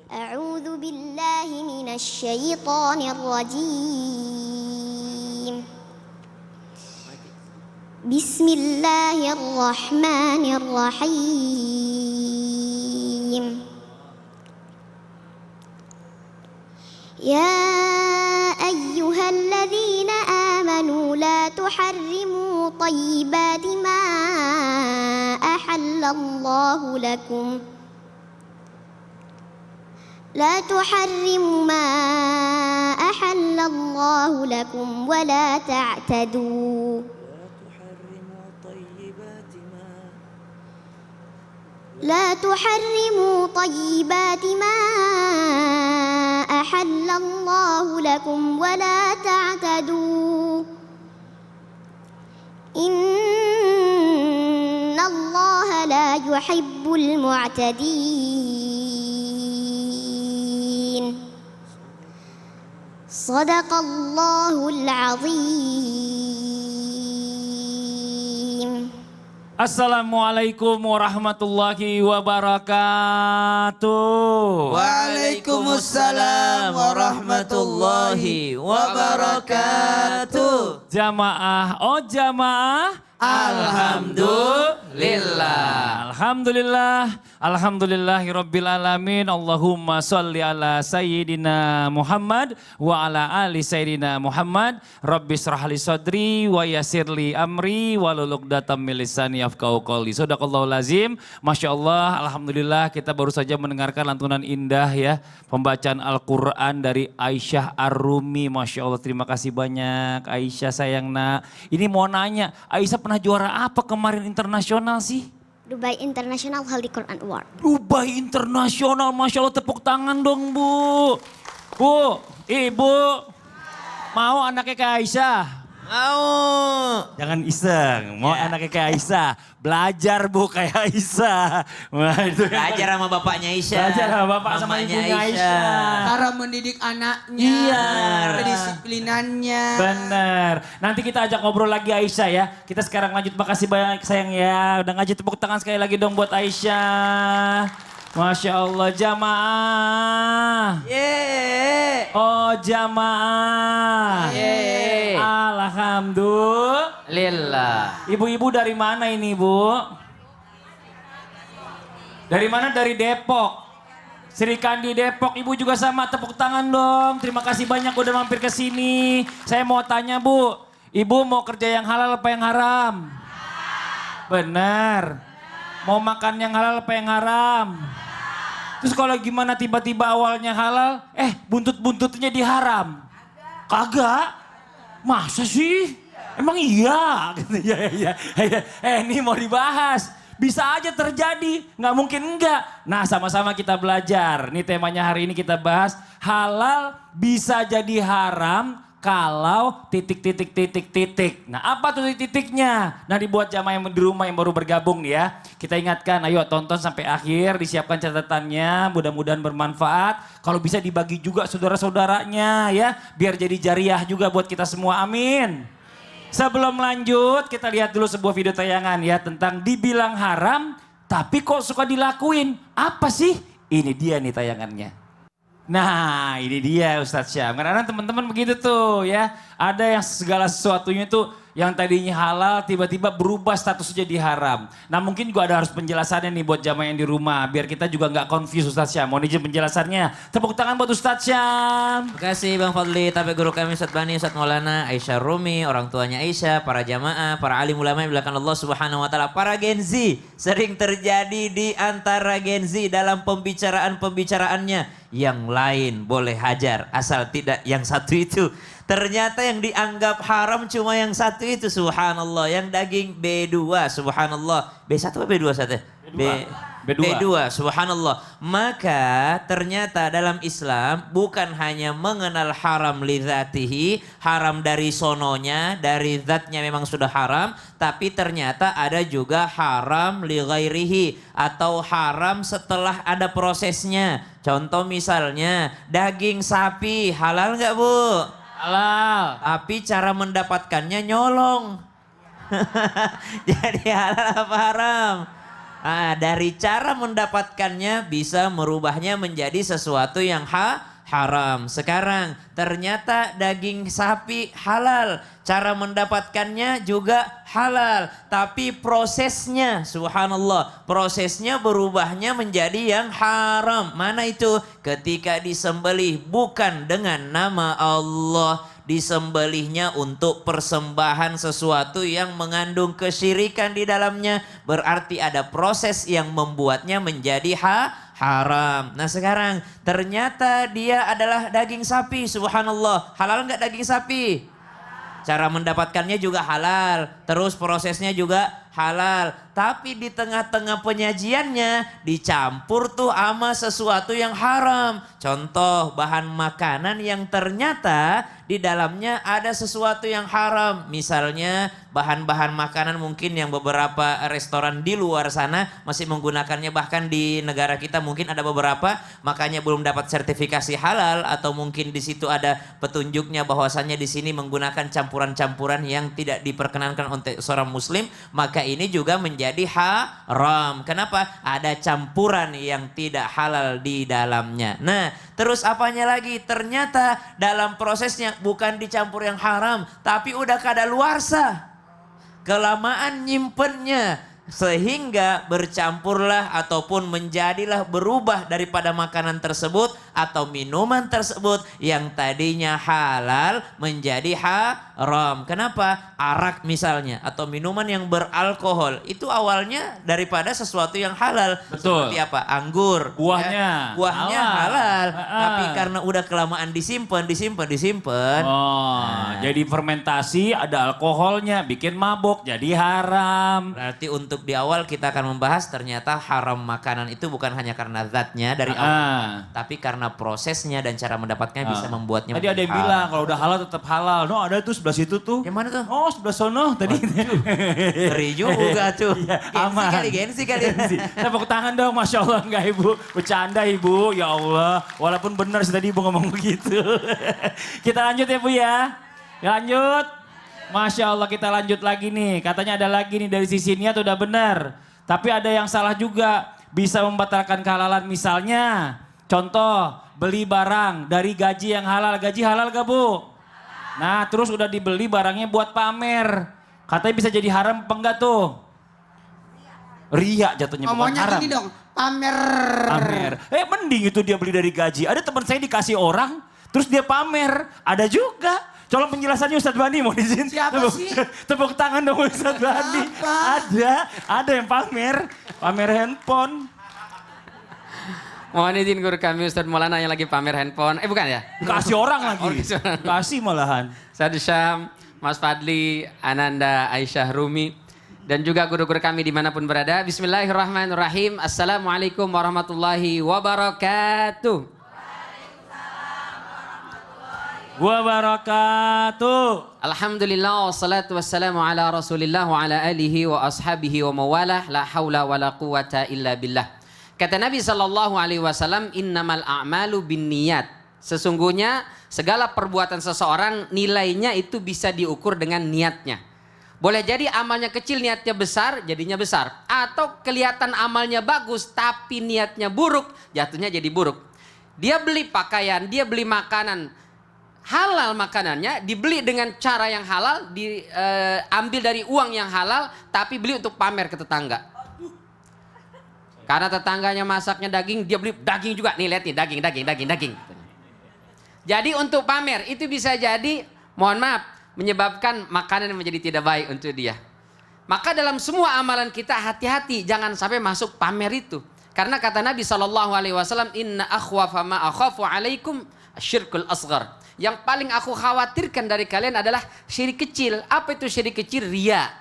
أعوذ بالله من الشيطان الرجيم. بسم الله الرحمن الرحيم. يا أيها الذين آمنوا لا تحرموا طيبات ما أحل الله لكم لا تحرموا ما أحل الله لكم ولا تعتدوا لا تحرموا طيبات ما أحل الله لكم ولا تعتدوا إن الله لا يحب المعتدين. صدق الله العظيم. Assalamualaikum warahmatullahi wabarakatuh. Waalaikumsalam warahmatullahi wabarakatuh. Jamaah, oh jamaah. Alhamdulillah. Alhamdulillah. Alhamdulillahirabbil alamin. Allahumma sholli ala sayyidina Muhammad wa ala ali sayyidina Muhammad. Rabbi shrah li sadri wa yassirli amri wahlul 'uqdatam min lisani yafqahu qouli. Shadaqallahul azim. Masyaallah, alhamdulillah kita baru saja mendengarkan lantunan indah ya, pembacaan Al-Qur'an dari Aisyah Ar-Rumi. Masyaallah, terima kasih banyak Aisyah sayang nak. Ini mau nanya, Aisyah pernah juara apa kemarin internasional sih? Dubai International Holy Quran Award. Dubai Internasional, Masya Allah, tepuk tangan dong Bu. Bu, Ibu, mau anaknya kayak Aisyah? Mau. Jangan iseng, mau anaknya kayak Aisyah. Belajar Bu kayak Aisyah. Wah, itu Belajar sama bapaknya Aisyah. Belajar sama bapak sama Mamanya ibunya Aisyah. Cara mendidik anaknya, Iya. kedisiplinannya. Bener. Nanti kita ajak ngobrol lagi Aisyah ya. Kita sekarang lanjut, makasih banyak sayang ya. Udah ngajak, tepuk tangan sekali lagi dong buat Aisyah. Masya Allah jamaah. Yeay. Oh jamaah. Yeay. Alhamdulillah. Ibu-ibu dari mana ini Bu? Dari mana? Dari Depok. Sri Kandi Depok, Ibu juga sama, tepuk tangan dong. Terima kasih banyak udah mampir ke sini. Saya mau tanya Bu, Ibu mau kerja yang halal apa yang haram? Benar. Mau makan yang halal apa yang haram? Terus kalau gimana tiba-tiba awalnya halal, buntut-buntutnya diharam? Kagak. Masa sih? Emang iya? Iya. Ini mau dibahas. Bisa aja terjadi, nggak mungkin enggak. Nah sama-sama kita belajar. Ini temanya hari ini kita bahas, halal bisa jadi haram kalau titik. Nah apa tuh titiknya? Nah dibuat jamaah yang di rumah yang baru bergabung nih ya. Kita ingatkan, ayo tonton sampai akhir, disiapkan catatannya, mudah-mudahan bermanfaat. Kalau bisa dibagi juga saudara-saudaranya ya, biar jadi jariah juga buat kita semua, amin. Sebelum lanjut, kita lihat dulu sebuah video tayangan ya tentang dibilang haram, tapi kok suka dilakuin. Apa sih? Ini dia nih tayangannya. Nah ini dia Ustadz Syam. Karena teman-teman begitu tuh ya. Ada yang segala sesuatunya tuh yang tadinya halal tiba-tiba berubah statusnya jadi haram. Nah mungkin juga ada harus penjelasannya nih buat jamaah yang di rumah. Biar kita juga nggak confuse Ustadz Syam. Mohon izin penjelasannya. Tepuk tangan buat Ustadz Syam. Terima kasih Bang Fadli, tapi guru kami Ustadz Bani, Ustadz Maulana, Aisyah Rumi, orang tuanya Aisyah, para jamaah, para alim ulama yang belakang Allah Subhanahu Wa Taala, para Gen Z. Sering terjadi di antara Gen Z dalam pembicaraannya. Yang lain boleh hajar, asal tidak yang satu itu. Ternyata yang dianggap haram cuma yang satu itu, subhanallah. Yang daging B2, subhanallah. B1 apa B2 saatnya? B2, subhanallah. Maka ternyata dalam Islam bukan hanya mengenal haram li dzatihi, haram dari sononya, dari zatnya memang sudah haram, tapi ternyata ada juga haram li ghairihi, atau haram setelah ada prosesnya. Contoh misalnya daging sapi halal nggak Bu? Halal. Tapi cara mendapatkannya nyolong. Jadi halal apa haram? Dari cara mendapatkannya bisa merubahnya menjadi sesuatu yang haram. Sekarang ternyata daging sapi halal. Cara mendapatkannya juga halal. Tapi prosesnya, subhanallah, prosesnya berubahnya menjadi yang haram. Mana itu? Ketika disembelih bukan dengan nama Allah. Disembelihnya untuk persembahan sesuatu yang mengandung kesyirikan di dalamnya. Berarti ada proses yang membuatnya menjadi haram. Nah sekarang ternyata dia adalah daging sapi. Subhanallah. Halal nggak daging sapi? Cara mendapatkannya juga halal. Terus prosesnya juga halal. Tapi di tengah-tengah penyajiannya dicampur tuh sama sesuatu yang haram. Contoh bahan makanan yang ternyata di dalamnya ada sesuatu yang haram. Misalnya bahan-bahan makanan mungkin yang beberapa restoran di luar sana masih menggunakannya. Bahkan di negara kita mungkin ada beberapa makanya belum dapat sertifikasi halal. Atau mungkin di situ ada petunjuknya bahwasannya di sini menggunakan campuran-campuran yang tidak diperkenankan untuk seorang muslim. Maka ini juga menjadi haram. Kenapa? Ada campuran yang tidak halal di dalamnya. Nah, terus apanya lagi? Ternyata dalam prosesnya bukan dicampur yang haram, tapi udah kadaluarsa. Kelamaan nyimpennya sehingga bercampurlah ataupun menjadilah berubah daripada makanan tersebut atau minuman tersebut yang tadinya halal menjadi haram. Kenapa? Arak misalnya atau minuman yang beralkohol itu awalnya daripada sesuatu yang halal. Betul. Seperti apa? Anggur. Buahnya. Ya, buahnya halal. Tapi karena udah kelamaan disimpan. Jadi fermentasi ada alkoholnya bikin mabuk jadi haram. Berarti untuk di awal kita akan membahas ternyata haram makanan itu bukan hanya karena zatnya dari awal. Tapi karena prosesnya dan cara mendapatkannya bisa membuatnya Tadi ada yang bilang kalau udah halal tetap halal. No ada tuh sebelah situ tuh. Yang mana tuh? Oh sebelah sono tadi. Ngeri juga tuh. Iya, aman. Gengsi kali. Tepuk tangan dong, Masya Allah enggak Ibu. Bercanda Ibu, ya Allah. Walaupun benar sih tadi Ibu ngomong begitu. Kita lanjut ya Bu ya. Lanjut. Masya Allah kita lanjut lagi nih. Katanya ada lagi nih dari sisi niat udah benar. Tapi ada yang salah juga. Bisa membatalkan kehalalan misalnya. Contoh beli barang dari gaji yang halal. Gaji halal gak Bu? Nah terus udah dibeli barangnya buat pamer. Katanya bisa jadi haram apa enggak tuh? Ria jatuhnya bukan Ngomongnya haram. gini dong, pamer. Pamer. Mending itu dia beli dari gaji. Ada teman saya dikasih orang terus dia pamer. Ada juga. Colong penjelasannya Ustadz Bani mau izin. Siapa sih? Tepuk tangan dong Ustadz Bani. Ada yang pamer handphone. Mohon izin guru kami Ustadz Maulana yang lagi pamer handphone. Bukan ya? Kasih orang lagi. Oh, kasih orang. Kasih malahan. Ustadz Syam, Mas Fadli, Ananda, Aisyah, Rumi. Dan juga guru-guru kami dimanapun berada. Bismillahirrahmanirrahim. Assalamualaikum warahmatullahi wabarakatuh. Wabarakatuh. Alhamdulillah wassalatu wassalamu ala rasulillah wa ala alihi wa ashabihi wa mawalah. La hawla wa la quwata illa billah. Kata Nabi SAW, innamal a'malu bin niyat. Sesungguhnya segala perbuatan seseorang nilainya itu bisa diukur dengan niatnya. Boleh jadi amalnya kecil niatnya besar jadinya besar. Atau kelihatan amalnya bagus tapi niatnya buruk jatuhnya jadi buruk. Dia beli pakaian, dia beli makanan. Halal makanannya dibeli dengan cara yang halal, diambil dari uang yang halal tapi beli untuk pamer ke tetangga. Karena tetangganya masaknya daging, dia beli daging juga. Nih lihat nih daging. Jadi untuk pamer itu bisa jadi, mohon maaf, menyebabkan makanan yang menjadi tidak baik untuk dia. Maka dalam semua amalan kita hati-hati jangan sampai masuk pamer itu. Karena kata Nabi SAW, inna akhwafa ma akhafu alaikum syirkul asghar. Yang paling aku khawatirkan dari kalian adalah syirik kecil. Apa itu syirik kecil? Ria.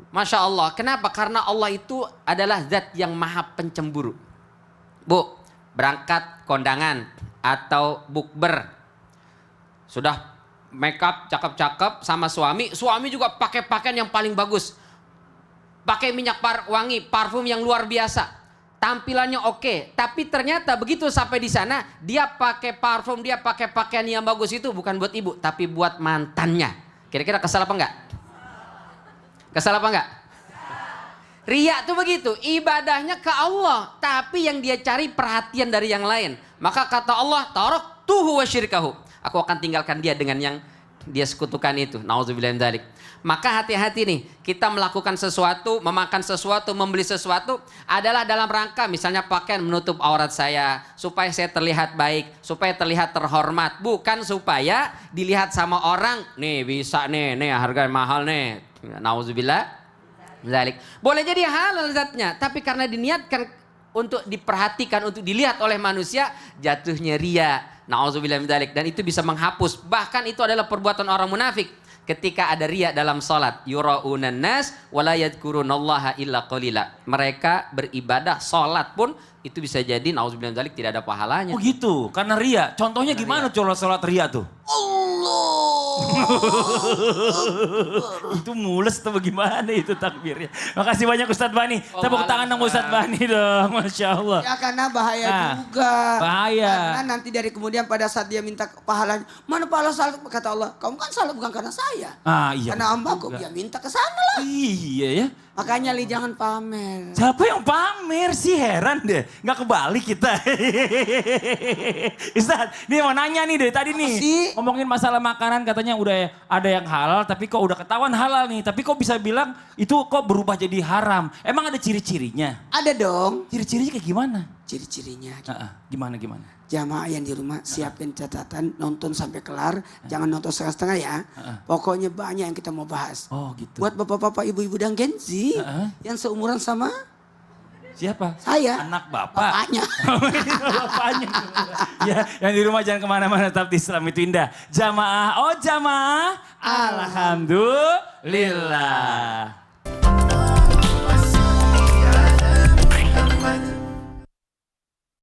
Masya Allah. Kenapa? Karena Allah itu adalah zat yang maha pencemburu. Bu, berangkat kondangan atau bukber. Sudah make up cakep-cakep sama suami. Suami juga pakai pakaian yang paling bagus. Pakai minyak wangi, parfum yang luar biasa. Tampilannya oke, tapi ternyata begitu sampai di sana dia pakai parfum, dia pakai pakaian yang bagus itu bukan buat ibu, tapi buat mantannya. Kira-kira kesal apa enggak? Kesal apa enggak? Riya tuh begitu, ibadahnya ke Allah, tapi yang dia cari perhatian dari yang lain. Maka kata Allah, taraktuhu wa syirkahu. Aku akan tinggalkan dia dengan yang dia sekutukan itu. Nauzubillah min dzalik. Maka hati-hati nih, kita melakukan sesuatu, memakan sesuatu, membeli sesuatu adalah dalam rangka misalnya pakaian menutup aurat saya, supaya saya terlihat baik, supaya terlihat terhormat, bukan supaya dilihat sama orang, nih bisa nih harga mahal nih. Nauzubillah. Zalik. Boleh jadi halal zatnya, tapi karena diniatkan untuk diperhatikan, untuk dilihat oleh manusia, jatuhnya ria. Nauzubillah min dzalik. Dan itu bisa menghapus. Bahkan itu adalah perbuatan orang munafik. Ketika ada ria dalam salat, yuraunan nas wala yadhkurunallaha illa qalila. Mereka beribadah salat pun itu bisa jadi nauzubillah min dzalik tidak ada pahalanya. Oh gitu, karena ria. Contohnya gimana sholat ria tuh? Itu mules tuh bagaimana itu takbirnya. Makasih banyak Ustadz Bani. Tepuk tangan dong Ustadz Bani dong. Masya Allah. Ya karena bahaya Nah, juga. bahaya. Karena nanti dari kemudian pada saat dia minta pahalanya. Mana pahala salat? Kata Allah, kamu kan salat bukan karena saya. Ah iya. Karena hamba kok dia minta ke sana lah. Iya ya. Makanya Li jangan pamer. Siapa yang pamer sih, heran deh. Nggak kebalik kita. Ustadz, nih mau nanya nih dari tadi nih. sih? Ngomongin masalah makanan katanya udah ada yang halal tapi kok udah ketahuan halal nih. Tapi kok bisa bilang itu kok berubah jadi haram. Emang ada ciri-cirinya? Ada dong Ciri-cirinya kayak gimana? ciri-cirinya. Gimana? Jamaah yang di rumah siapin catatan, nonton sampai kelar, jangan nonton setengah-setengah ya. Pokoknya banyak yang kita mau bahas. Oh gitu. Buat bapak-bapak, ibu-ibu dan Gen Z yang seumuran sama Siapa? saya. Anak bapak. Bapaknya. Bapaknya. Ya, yang di rumah jangan kemana-mana, tetap di Islam itu indah. Jamaah, oh jamaah. Alhamdulillah.